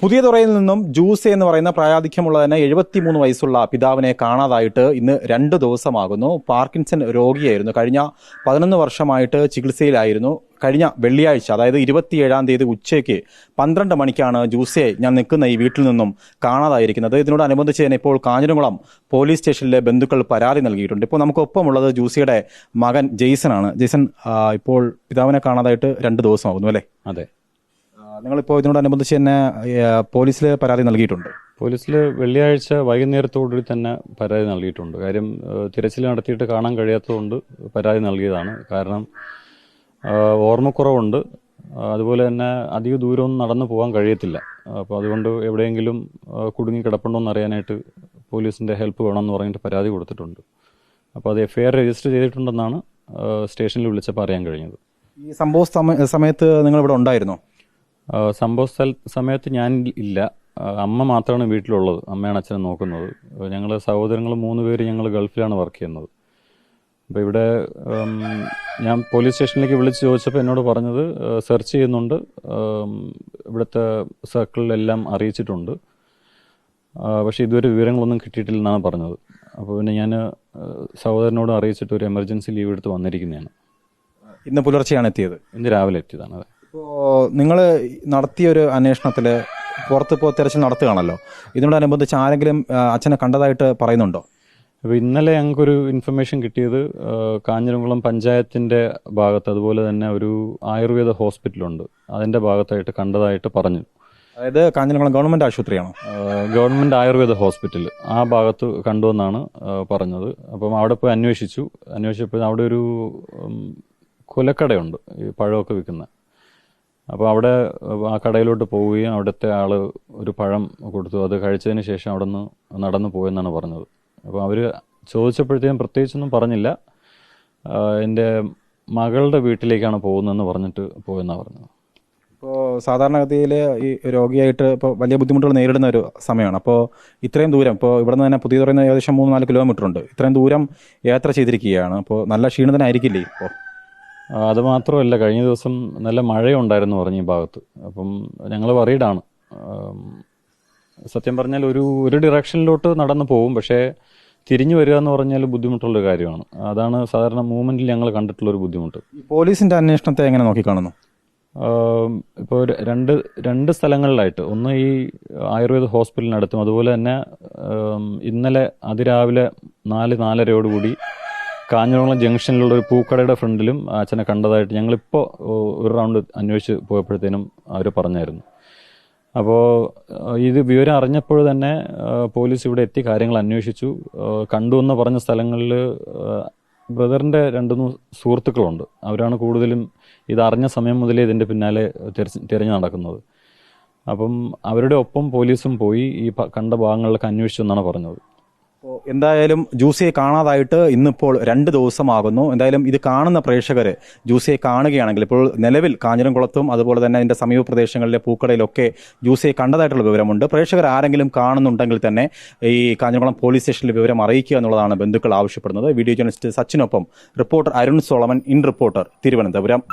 പുതിയതുറയിൽ നിന്നും ജൂസ് എന്ന് പറയുന്ന പ്രായാധിക്യമുള്ള തന്നെ 73 വയസ്സുള്ള പിതാവിനെ കാണാതായിട്ട് ഇന്ന് 2 ദിവസമാകുന്നു. പാർക്കിൻസൺ രോഗിയായിരുന്നു. കഴിഞ്ഞ 11 വർഷമായിട്ട് ചികിത്സയിലായിരുന്നു. കഴിഞ്ഞ വെള്ളിയാഴ്ച, അതായത് 27-ാം തീയതി ഉച്ചയ്ക്ക് 12 മണിക്കാണ് ജൂസെ ഞാൻ നിൽക്കുന്ന ഈ വീട്ടിൽ നിന്നും കാണാതായിരിക്കുന്നത്. ഇതിനോടനുബന്ധിച്ച് തന്നെ ഇപ്പോൾ കാഞ്ഞിരംകുളം പോലീസ് സ്റ്റേഷനിലെ ബന്ധുക്കൾ പരാതി നൽകിയിട്ടുണ്ട്. ഇപ്പോൾ നമുക്കൊപ്പമുള്ളത് ജൂസിയുടെ മകൻ ജെയ്സനാണ്. ജെയ്സൺ, ഇപ്പോൾ പിതാവിനെ കാണാതായിട്ട് 2 ദിവസമാകുന്നു അല്ലേ? അതെ. നിങ്ങളിപ്പോൾ ഇതിനോടനുബന്ധിച്ച് തന്നെ പോലീസിൽ പരാതി നൽകിയിട്ടുണ്ട്. പോലീസിൽ വെള്ളിയാഴ്ച വൈകുന്നേരത്തോടുകൂടി തന്നെ പരാതി നൽകിയിട്ടുണ്ട്. കാര്യം തിരച്ചിൽ നടത്തിയിട്ട് കാണാൻ കഴിയാത്തതുകൊണ്ട് പരാതി നൽകിയതാണ്. കാരണം ഓർമ്മക്കുറവുണ്ട്, അതുപോലെ തന്നെ അധിക ദൂരമൊന്നും നടന്നു പോകാൻ കഴിയത്തില്ല. അപ്പോൾ അതുകൊണ്ട് എവിടെയെങ്കിലും കുടുങ്ങി കിടപ്പുണ്ടോയെന്ന് അറിയാനായിട്ട് പോലീസിൻ്റെ ഹെൽപ്പ് വേണമെന്ന് പറഞ്ഞിട്ട് പരാതി കൊടുത്തിട്ടുണ്ട്. അപ്പോൾ അത് FIR രജിസ്റ്റർ ചെയ്തിട്ടുണ്ടെന്നാണ് സ്റ്റേഷനിൽ വിളിച്ചപ്പോൾ അറിയാൻ കഴിഞ്ഞത്. ഈ സംഭവ സമയത്ത് നിങ്ങളിവിടെ ഉണ്ടായിരുന്നോ? സംഭവ സമയത്ത് ഞാൻ ഇല്ല. അമ്മ മാത്രമാണ് വീട്ടിലുള്ളത്. അമ്മയാണ് അച്ഛനെ നോക്കുന്നത്. ഞങ്ങൾ സഹോദരങ്ങൾ 3 പേര് ഞങ്ങൾ ഗൾഫിലാണ് വർക്ക് ചെയ്യുന്നത്. അപ്പോൾ ഇവിടെ ഞാൻ പോലീസ് സ്റ്റേഷനിലേക്ക് വിളിച്ച് ചോദിച്ചപ്പോൾ എന്നോട് പറഞ്ഞത് സെർച്ച് ചെയ്യുന്നുണ്ട്, ഇവിടുത്തെ സർക്കിളിലെല്ലാം അറിയിച്ചിട്ടുണ്ട്, പക്ഷേ ഇതുവരെ വിവരങ്ങളൊന്നും കിട്ടിയിട്ടില്ലെന്നാണ് പറഞ്ഞത്. അപ്പോൾ പിന്നെ ഞാൻ സഹോദരനോട് അറിയിച്ചിട്ട് ഒരു എമർജൻസി ലീവ് എടുത്ത് വന്നിരിക്കുന്നതാണ്. ഇന്ന് പുലർച്ചെയാണ് എത്തിയത്? ഇന്ന് രാവിലെ എത്തിയതാണ്. അതെ. ഇപ്പോൾ നിങ്ങൾ നടത്തിയൊരു അന്വേഷണത്തിൽ പുറത്തിപ്പോൾ തിരച്ചിൽ നടത്തുകയാണല്ലോ, ഇതിനോടനുബന്ധിച്ച് ആരെങ്കിലും അച്ഛനെ കണ്ടതായിട്ട് പറയുന്നുണ്ടോ? അപ്പോൾ ഇന്നലെ ഞങ്ങൾക്കൊരു ഇൻഫർമേഷൻ കിട്ടിയത് കാഞ്ഞിരംകുളം പഞ്ചായത്തിൻ്റെ ഭാഗത്ത്, അതുപോലെ തന്നെ ഒരു ആയുർവേദ ഹോസ്പിറ്റലുണ്ട്, അതിൻ്റെ ഭാഗത്തായിട്ട് കണ്ടതായിട്ട് പറഞ്ഞു. അതായത് കാഞ്ഞിരംകുളം ഗവൺമെൻറ് ആശുപത്രിയാണോ? ഗവൺമെൻറ് ആയുർവേദ ഹോസ്പിറ്റൽ, ആ ഭാഗത്ത് കണ്ടുവെന്നാണ് പറഞ്ഞത്. അപ്പം അവിടെ പോയി അന്വേഷിച്ചപ്പോൾ അവിടെ ഒരു കുലക്കടയുണ്ട്, ഈ പഴമൊക്കെ വിൽക്കുന്ന. അപ്പോൾ അവിടെ ആ കടയിലോട്ട് പോവുകയും അവിടുത്തെ ആൾ ഒരു പഴം കൊടുത്തു. അത് കഴിച്ചതിന് ശേഷം അവിടെ നിന്ന് നടന്നു പോയെന്നാണ് പറഞ്ഞത്. അപ്പോൾ അവർ ചോദിച്ചപ്പോഴത്തേക്കും പ്രത്യേകിച്ചൊന്നും പറഞ്ഞില്ല. എൻ്റെ മകളുടെ വീട്ടിലേക്കാണ് പോകുന്നതെന്ന് പറഞ്ഞിട്ട് പോയെന്നാണ് പറഞ്ഞത്. ഇപ്പോൾ സാധാരണഗതിയിൽ ഈ രോഗിയായിട്ട് ഇപ്പോൾ വലിയ ബുദ്ധിമുട്ടുകൾ നേരിടുന്ന ഒരു സമയമാണ്. അപ്പോൾ ഇത്രയും ദൂരം, ഇപ്പോൾ ഇവിടെ നിന്ന് തന്നെ പുതിയ പറയുന്ന ഏകദേശം 3-4 കിലോമീറ്റർ ഉണ്ട്, ഇത്രയും ദൂരം യാത്ര ചെയ്തിരിക്കുകയാണ്. അപ്പോൾ നല്ല ക്ഷീണിതനായിരിക്കില്ലേ ഇപ്പോൾ? അത് മാത്രമല്ല, കഴിഞ്ഞ ദിവസം നല്ല മഴയുണ്ടായിരുന്നു പറഞ്ഞു ഈ ഭാഗത്ത്. അപ്പം ഞങ്ങൾ വറീഡാണ്. സത്യം പറഞ്ഞാൽ ഒരു ഡിറക്ഷനിലോട്ട് നടന്നു പോകും, പക്ഷേ തിരിഞ്ഞു വരിക എന്ന് പറഞ്ഞാൽ ബുദ്ധിമുട്ടുള്ളൊരു കാര്യമാണ്. അതാണ് സാധാരണ മൂവ്മെൻറ്റിൽ ഞങ്ങൾ കണ്ടിട്ടുള്ളൊരു ബുദ്ധിമുട്ട്. പോലീസിൻ്റെ അന്വേഷണത്തെ എങ്ങനെ നോക്കിക്കാണുന്നു? ഇപ്പോൾ രണ്ട് സ്ഥലങ്ങളിലായിട്ട്, ഒന്ന് ഈ ആയുർവേദ ഹോസ്പിറ്റലിനടുത്തും, അതുപോലെ തന്നെ ഇന്നലെ അതിരാവിലെ 4-4:30 കാഞ്ഞിരംകുളം ജംഗ്ഷനിലുള്ള ഒരു പൂക്കടയുടെ ഫ്രണ്ടിലും അച്ഛനെ കണ്ടതായിട്ട് ഞങ്ങളിപ്പോൾ ഒരു റൗണ്ട് അന്വേഷിച്ച് പോയപ്പോഴത്തേനും അവർ പറഞ്ഞായിരുന്നു. അപ്പോൾ ഇത് വിവരം അറിഞ്ഞപ്പോൾ തന്നെ പോലീസ് ഇവിടെ എത്തി കാര്യങ്ങൾ അന്വേഷിച്ചു. കണ്ടുവെന്ന് പറഞ്ഞ സ്ഥലങ്ങളിൽ ബ്രദറിൻ്റെ 2-3 സുഹൃത്തുക്കളുണ്ട്. അവരാണ് കൂടുതലും ഇതറിഞ്ഞ സമയം മുതലേ ഇതിൻ്റെ പിന്നാലെ തിരഞ്ഞു നടക്കുന്നത്. അപ്പം അവരുടെ ഒപ്പം പോലീസും പോയി ഈ കണ്ട ഭാഗങ്ങളിലൊക്കെ അന്വേഷിച്ചു എന്നാണ് പറഞ്ഞത്. അപ്പോൾ എന്തായാലും ജൂസിയെ കാണാതായിട്ട് ഇന്നിപ്പോൾ 2 ദിവസമാകുന്നു. എന്തായാലും ഇത് കാണുന്ന പ്രേക്ഷകർ ജൂസിയെ കാണുകയാണെങ്കിൽ, ഇപ്പോൾ നിലവിൽ കാഞ്ഞിരംകുളത്തും അതുപോലെ തന്നെ അതിൻ്റെ സമീപ പ്രദേശങ്ങളിലെ പൂക്കടയിലൊക്കെ ജൂസിയെ കണ്ടതായിട്ടുള്ള വിവരമുണ്ട്. പ്രേക്ഷകർ ആരെങ്കിലും കാണുന്നുണ്ടെങ്കിൽ തന്നെ ഈ കാഞ്ഞിരംകുളം പോലീസ് സ്റ്റേഷനിൽ വിവരം അറിയിക്കുക എന്നുള്ളതാണ് ബന്ധുക്കൾ ആവശ്യപ്പെടുന്നത്. വീഡിയോ ജേർണലിസ്റ്റ് സച്ചിനൊപ്പം reporter Arun Solomon, in reporter, Thiruvananthapuram.